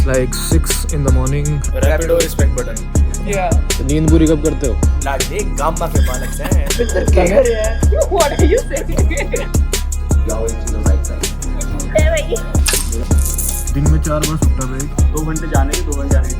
it's like 6 in the morning. Rapido respect button. Yeah. तो नींद पूरी कब करते हो? लाडले गामा के बालक हैं. What are you saying? You always do the right thing. दिन में 4 बार सुट्टा ब्रेक. 2 घंटे जाने के 2 घंटे आने के.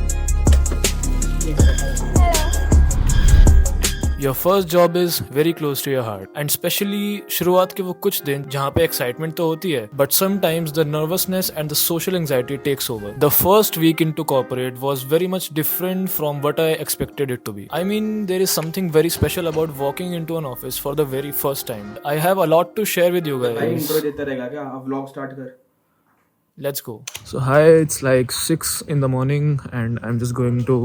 Your first job is very close to your heart and especially शुरुआत के वो कुछ दिन जहाँ पे excitement तो होती है but sometimes the nervousness and the social anxiety takes over. The first week into corporate was very much different from what I expected it to be. I mean there is something very special about walking into an office for the very first time. I have a lot to share with you भाई guys. Intro देता रहेगा क्या? अब vlog start कर. Let's go. So hi, it's like 6 in the morning and I'm just going to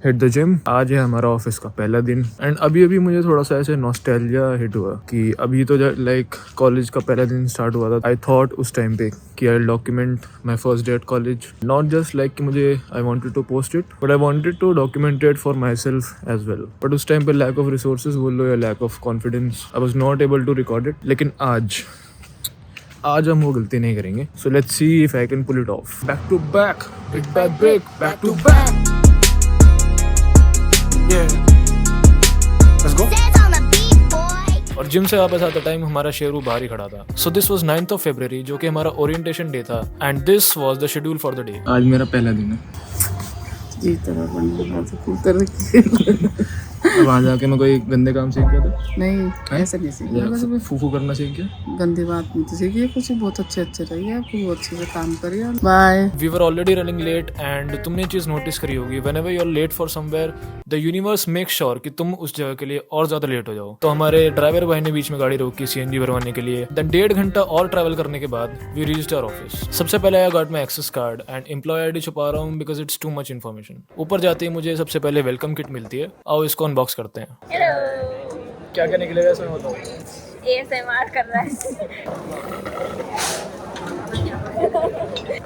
hit the gym. आज है हमारा office का पहला दिन एंड अभी मुझे थोड़ा सा ऐसे नॉस्टैल्जिया हिट हुआ कि अभी तो लाइक कॉलेज का पहला दिन स्टार्ट हुआ था. आई थॉट उस टाइम पे कि I document my first day at college. Not just like कि मुझे I wanted to post it but I wanted to document it for myself as well. But उस time पे lack of resources बोल लो या lack of confidence, I was not able to record it. लेकिन आज हम वो गलती नहीं करेंगे. So let's see if I can pull it off. Back to back, big back break, back to back. Let's go. और जिम से वापस आते टाइम हमारा शेरू बाहर ही खड़ा था. So this was 9th of February जो कि हमारा ओरिएंटेशन डे था and this was the schedule for the day. आज मेरा पहला दिन है. जी तरह बनना तो फुल तरह वहाँ जाके मैं कोई गंदे काम सीख गया था. नहीं ऐसा नहीं सीखा. फूफू करना सीख गया. गंदी बात नहीं तो सीखिए. कुछ बहुत अच्छे रहिए. आपको बहुत अच्छे से काम करिए. Bye. We were already running late and तुमने ये चीज़ नोटिस करी होगी whenever you're late for somewhere the universe makes sure कि तुम उस जगह के लिए और ज़्यादा लेट हो जाओ. तो हमारे ड्राइवर भाई ने बीच में गाड़ी रोकी CNG भरवाने के लिए. देन 1.5 घंटा और ट्रैवल करने के बाद we reached our office. सबसे पहले I got my access card and employee ID छुपा रहा हूँ because it's too much information. ऊपर जाते ही मुझे सबसे पहले वेलकम किट मिलती है. आओ इसको अनबॉक्स करते हैं. क्या क्या निकलेगा इसमें बताओ. ASMR कर रहा है.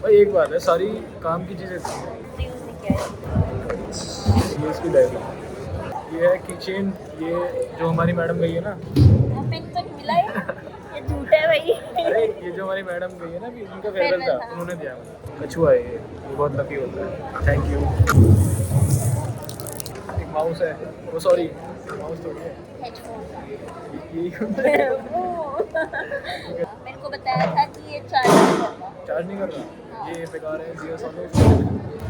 भाई एक बात है, सारी काम की चीजें थी. ये इसकी डायरी, ये है किचन, ये जो हमारी मैडम गई है ना. पिन तो नहीं मिला ये झूठ है भाई. अरे ये जो हमारी मैडम गई है ना, अभी उनका फेयरवेल था, उन्होंने दिया मुझे. कछुआ है ये बहुत लकी होता है. Thank you. एक माउस है, वो सॉरी माउस तो है. मेरे को बताया था कि ये चार्ज नहीं कर रहा. ये बेकार है. दिया सामने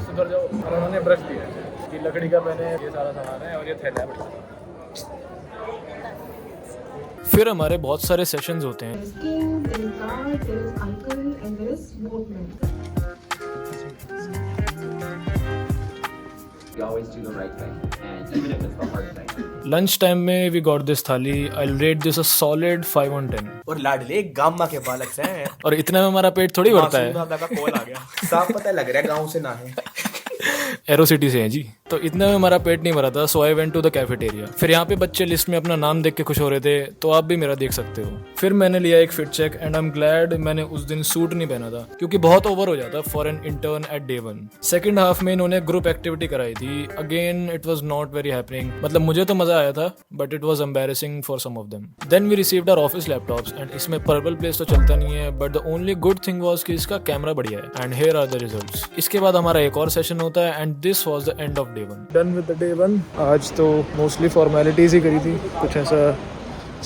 सुधर जाओ. और उन्होंने ब्रश दिया, ये लकड़ी का मैंने ये सारा सामान है और ये थैला है. फिर हमारे बहुत सारे सेशंस होते हैं. You always do the right thing, and even if it's the hard thing. Lunch time में वी गॉट दिस थाली. आई rate this a solid 5 on 10. और लाडले गामा के बालक हैं. और इतना में हमारा पेट थोड़ी भरता है. मासूम दादा का कॉल आ गया. साफ पता लग रहा है गांव से ना है. एरो सिटी से हैं जी. तो इतने में हमारा पेट नहीं भरा था. So I went to the cafeteria. फिर यहाँ पे बच्चे लिस्ट में अपना नाम देख के खुश हो रहे थे, तो आप भी मेरा देख सकते हो. फिर मैंने लिया एक fit check and I am glad मैंने उस दिन सूट नहीं पहना था क्योंकि बहुत ओवर हो जाता for an intern at day 1. Second half में इन्होंने ग्रुप एक्टिविटी कराई थी. Again it was not very happening. मतलब मुझे तो मजा आया था but it was embarrassing for some of them. Then we received our office laptops and इसमें पर्पल प्लेस तो चलता नहीं है but the only good thing was कि इसका कैमरा बढ़िया है. And here are the results. इसके बाद हमारा एक और सेशन होता है and this was the end of day 1. Done with the day 1. आज तो मोस्टली फॉर्मेलिटीज ही करी थी, कुछ ऐसा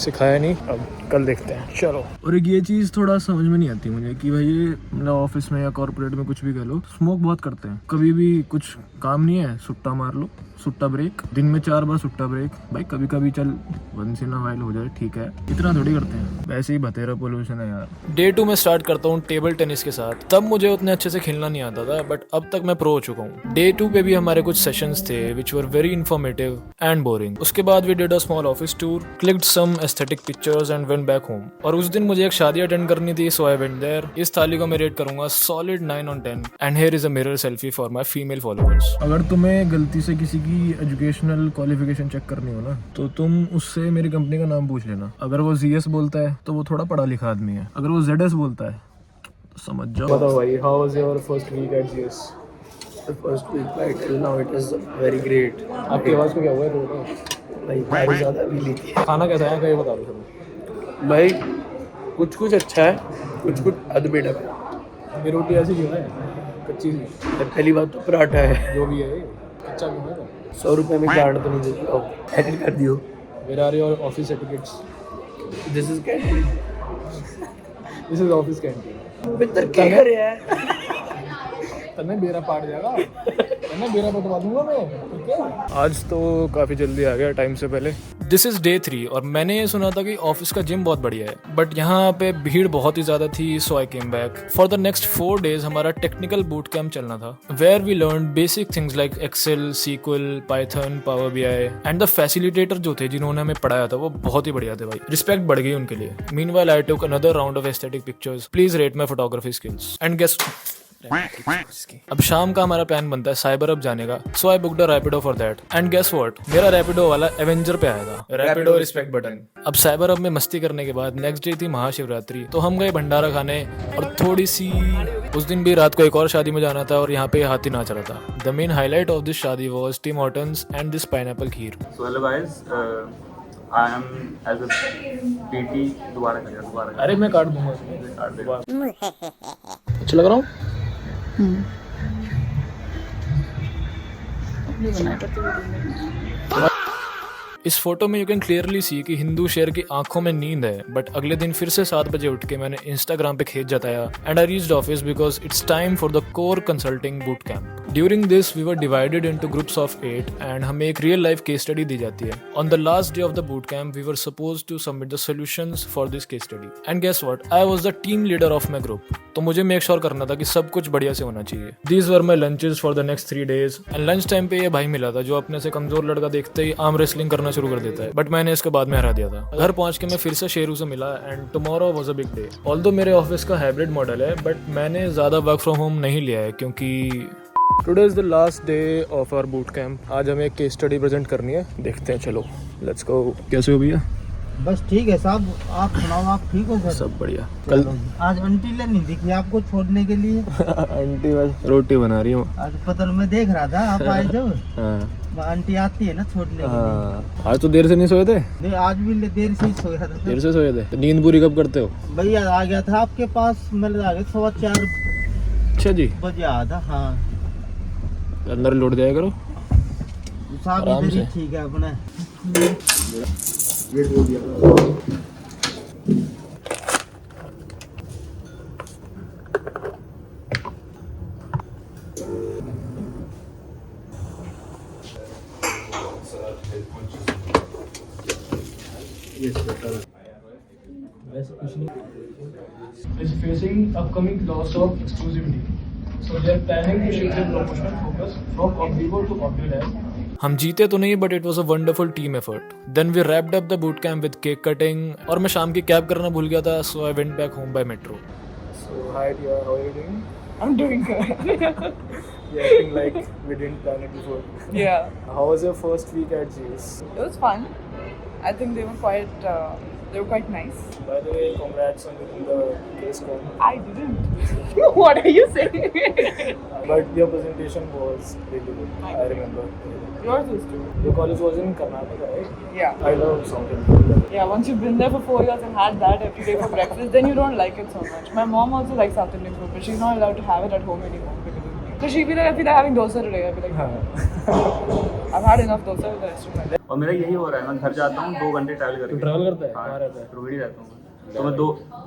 सिखाया नहीं. अब कल देखते हैं. चलो. और एक ये चीज़ थोड़ा समझ में नहीं आती मुझे कि भाई ये मतलब ऑफिस में या कॉर्पोरेट में कुछ भी कह लो, स्मोक बहुत करते हैं. कभी भी कुछ काम नहीं है, सुट्टा मार लो, सुट्टा ब्रेक. दिन में 4 बार सुट्टा ब्रेक. भाई कभी कभी चल वंस इन अ व्हाइल हो जाए, ठीक है. इतना थोड़ी करते हैं. वैसे ही बतेरा पोल्यूशन है यार. डे 2 में स्टार्ट करता हूँ टेबल टेनिस के साथ. तब मुझे उतने अच्छे से खेलना नहीं आता था बट अब तक मैं प्रो हो चुका हूँ. डे 2 पे भी हमारे कुछ सेशंस थे which were very informative and boring. उसके बाद we did a small office tour, clicked some aesthetic pictures and went back home. और उस दिन मुझे एक शादी अटेंड करनी थी सो आई वेंट देयर. इस थाली को मैं रेट करूंगा solid 9 on 10 and here is a mirror selfie for my female followers. अगर तुम्हें गलती से किसी की एजुकेशनल क्वालिफिकेशन चेक करनी हो ना तो तुम उससे मेरी कंपनी का नाम पूछ लेना. अगर वो ZS बोलता है तो वो थोड़ा पढ़ा लिखा आदमी है. अगर वो ZS बोलता है तो समझ जाओ. बताओ भाई, how was your first week at GS? The first week, right till now, it is very great. आपकी आवाज़ को क्या हुआ है? भाई बहुत ज़्यादा भी ली थी खाना कैसा है ये बता दो. भाई. कुछ अच्छा है, कुछ अदबेड़ा है. ये रोटी ऐसी क्यों है? कच्ची सी पहली बात तो पराठा है, जो भी है कच्चा क्यों है 100 रुपये में गाड़ तो नहीं देती हो, एडिट कर दियो। Where are your office tickets this is canteen. This is office canteen बेहतर क्या कर रहा है? तन्ने बेरा पाट जाएगा तन्ने बेरा पटवा दूंगा मैं ठीक है आज तो काफ़ी जल्दी आ गया टाइम से पहले। दिस इज़ डे 3 और मैंने ये सुना था कि ऑफिस का जिम बहुत बढ़िया है, बट यहाँ पे भीड़ बहुत ही ज़्यादा थी, so I came back. For the next 4 days हमारा टेक्निकल बूट कैम्प चलना था, where we learn basic things like Excel, SQL, Python, Power BI and the facilitator जो थे जिन्होंने हमें पढ़ाया था वो बहुत ही बढ़िया थे भाई, रिस्पेक्ट बढ़ गई उनके लिए। Meanwhile I took another round of aesthetic pictures, please rate my photography skills and guess. अब शाम का हमारा प्लान बनता है साइबर अब जाने का, so I booked a Rapido for that and guess what, मेरा रैपिडो वाला एवेंजर पे आया था, रैपिडो रिस्पेक्ट बटन। अब साइबर अब में मस्ती करने के बाद नेक्स्ट डे थी महाशिवरात्रि, तो हम गए भंडारा खाने और थोड़ी सी उस दिन भी रात को एक और शादी में जाना था और यहाँ पे हाथी नाच रहा था। The main highlight of this शादी was Tim Hortons and this pineapple kheer. So hello guys, I am as a PT दोबारा अरे मैं काट दूंगा इसमें अच्छा लग रहा हूँ अपनी बनाए करते हुए इस फोटो में यू कैन क्लियरली सी कि हिंदू शेर की आंखों में नींद है, बट अगले दिन फिर से 7 बजे उठ के मैंने इंस्टाग्राम पे खेत जताया and I reached office because it's time for the core consulting boot camp. During this we were divided into groups of 8 and हमें एक रियल लाइफ केस स्टडी दी जाती है। On the last day of the boot camp we were supposed to submit the solutions for this case study and guess what, I was the team leader of my group, तो मुझे make sure करना था कि सब कुछ बढ़िया से होना चाहिए। These were my lunches for the next 3 days and lunch time पे ये भाई मिला था जो अपने से कमजोर लड़का देखते ही आर्म रेसलिंग करना शुरू कर देता है, बट मैंने इसके बाद में हरा दिया था। घर पहुंच के मैं फिर से शेरू से मिला and tomorrow was a big day. Although मेरे ऑफिस का हाइब्रिड मॉडल है, बट मैंने ज़्यादा वर्क फ्रॉम होम नहीं लिया है क्योंकि today is the last day of our boot camp. आज हमें एक केस स्टडी प्रेजेंट करनी है, देखते हैं, चलो लेट्स गो। कैसे हो भैया? बस ठीक है साहब, आप सुनाओ, आप ठीक हो? सब बढ़िया। कल आज आंटी ले नहीं दिखी आपको छोड़ने के लिए? आंटी बस रोटी बना रही हूँ। आज पता मैं देख रहा था आप आए जब हाँ आंटी आती है ना छोड़ने के लिए। आज तो देर से नहीं सोए थे? नहीं, आज भी देर से ही सोया था। देर से सोए थे? तो नींद पूरी कब करते हो? भैया आ गया था आपके पास, मैं आ गया 4:15 अच्छा जी, बजे आया था। हाँ अंदर लौट जाया करो साहब, आराम इधर ही से। ठीक है अपने। is facing upcoming loss of exclusivity. So they are planning to shift their promotional focus from Optivo to Optilab. हम जीते तो नहीं, but it was a wonderful team effort. Then we wrapped up the boot camp with cake cutting और मैं शाम की cab करना भूल गया था, so I went back home by metro. So hi dear, how are you doing? I'm doing good. You're acting like we didn't plan it before. Yeah, How was your first week at GS? it was fun. I think they were quite nice. By the way, congrats on winning the case con. I didn't. What are you saying? But your presentation was really good. I remember. Yours is too. Your college was in Karnataka, right? Yeah. I love South India. Yeah, once you've been there for 4 years and had that every day for breakfast, then you don't like it so much. My mom also likes South Indian food, but she's not allowed to have it at home anymore because of me. So she'd be like, I feel like having dosa today. I'd be like, I've had enough dosa for the rest of my life. और मेरा यही हो रहा है, मैं घर जाता हूँ 2 घंटे ट्रैवल करके। तू travel करता है? हाँ, कहाँ रहता है? रोहिणी रहता हूँ मैं। तो मैं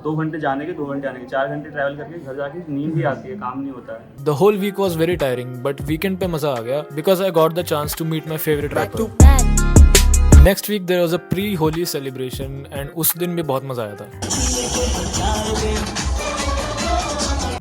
दो घंटे जाने के 2 घंटे आने के 4 घंटे ट्रैवल करके घर जाके नींद भी आती है, काम नहीं होता है। The whole week was very tiring, but weekend पे मजा आ गया because I got the chance to meet my favourite rapper. Next week there was a pre Holi celebration and उस दिन भी बहुत मजा आया था।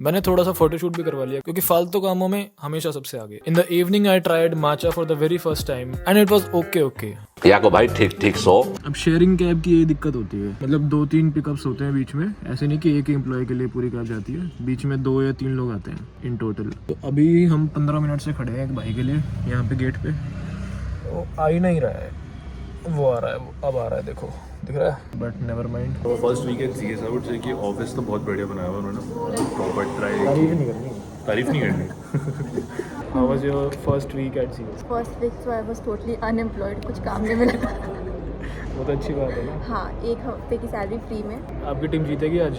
मैंने थोड़ा सा फोटोशूट भी करवा लिया क्योंकि फालतू कामों में हमेशा सबसे आगे। In the evening I tried matcha for the very first time and it was okay. या को भाई ठीक ठीक सो। अब शेयरिंग कैब की यही दिक्कत होती है, मतलब 2-3 पिकअप्स होते हैं बीच में, ऐसे नहीं कि एक ही एम्प्लॉय के लिए पूरी कैब जाती है, बीच में 2 या 3 लोग आते हैं इन टोटल। तो अभी हम 15 मिनट से खड़े हैं एक भाई के लिए यहाँ पे गेट पे, वो आ ही नहीं रहा है, वो आ रहा है, अब आ रहा है, देखो दिख रहा है, but never mind. First week at GS I would say कि ऑफिस तो बहुत बढ़िया बनाया हुआ उन्होंने, प्रॉपर तारीफ नहीं करनी। How was your first week at GS? First week तो आई वाज टोटली अनएम्प्लॉयड, कुछ काम नहीं मिला। वो तो अच्छी बात है ना। हाँ, एक हफ्ते की सैलरी फ्री में। आपकी टीम जीतेगी आज?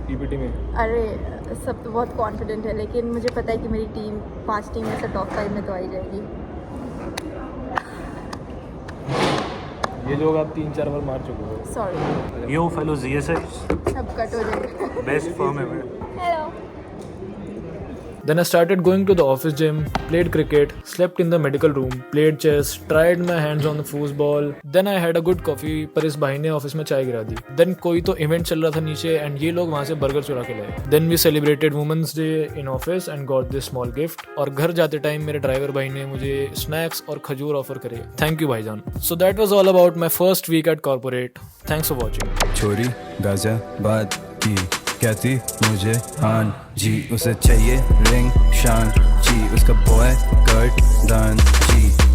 पीपीटी में? अरे सब तो बहुत कॉन्फिडेंट है, लेकिन मुझे पता है कि मेरी टीम 5 टीम में से टॉप 5 में तो आ ही जाएगी। ये लोग आप 3-4 बार मार चुके हो। सॉरी। यो फेलो जीएसआई, सब कट हो जाएगा। Best firm ever. Hello. Then I started going to the office gym, played cricket, slept in the medical room, played chess, tried my hands on the foosball. Then I had a good coffee, पर इस भाई ने office में चाय गिरा दी। Then कोई तो event चल रहा था नीचे एंड ये लोग वहाँ से बर्गर चुरा के लाए। Then we celebrated Women's Day in office and got this small gift. और घर जाते टाइम मेरे ड्राइवर भाई ने मुझे स्नैक्स और खजूर ऑफर करे। Thank you भाईजान। So that was all about my first week at corporate. Thanks for watching. छोरी गाजियाबाद की कहती मुझे हान जी, उसे चाहिए रिंग शान जी, उसका बॉय गर्दन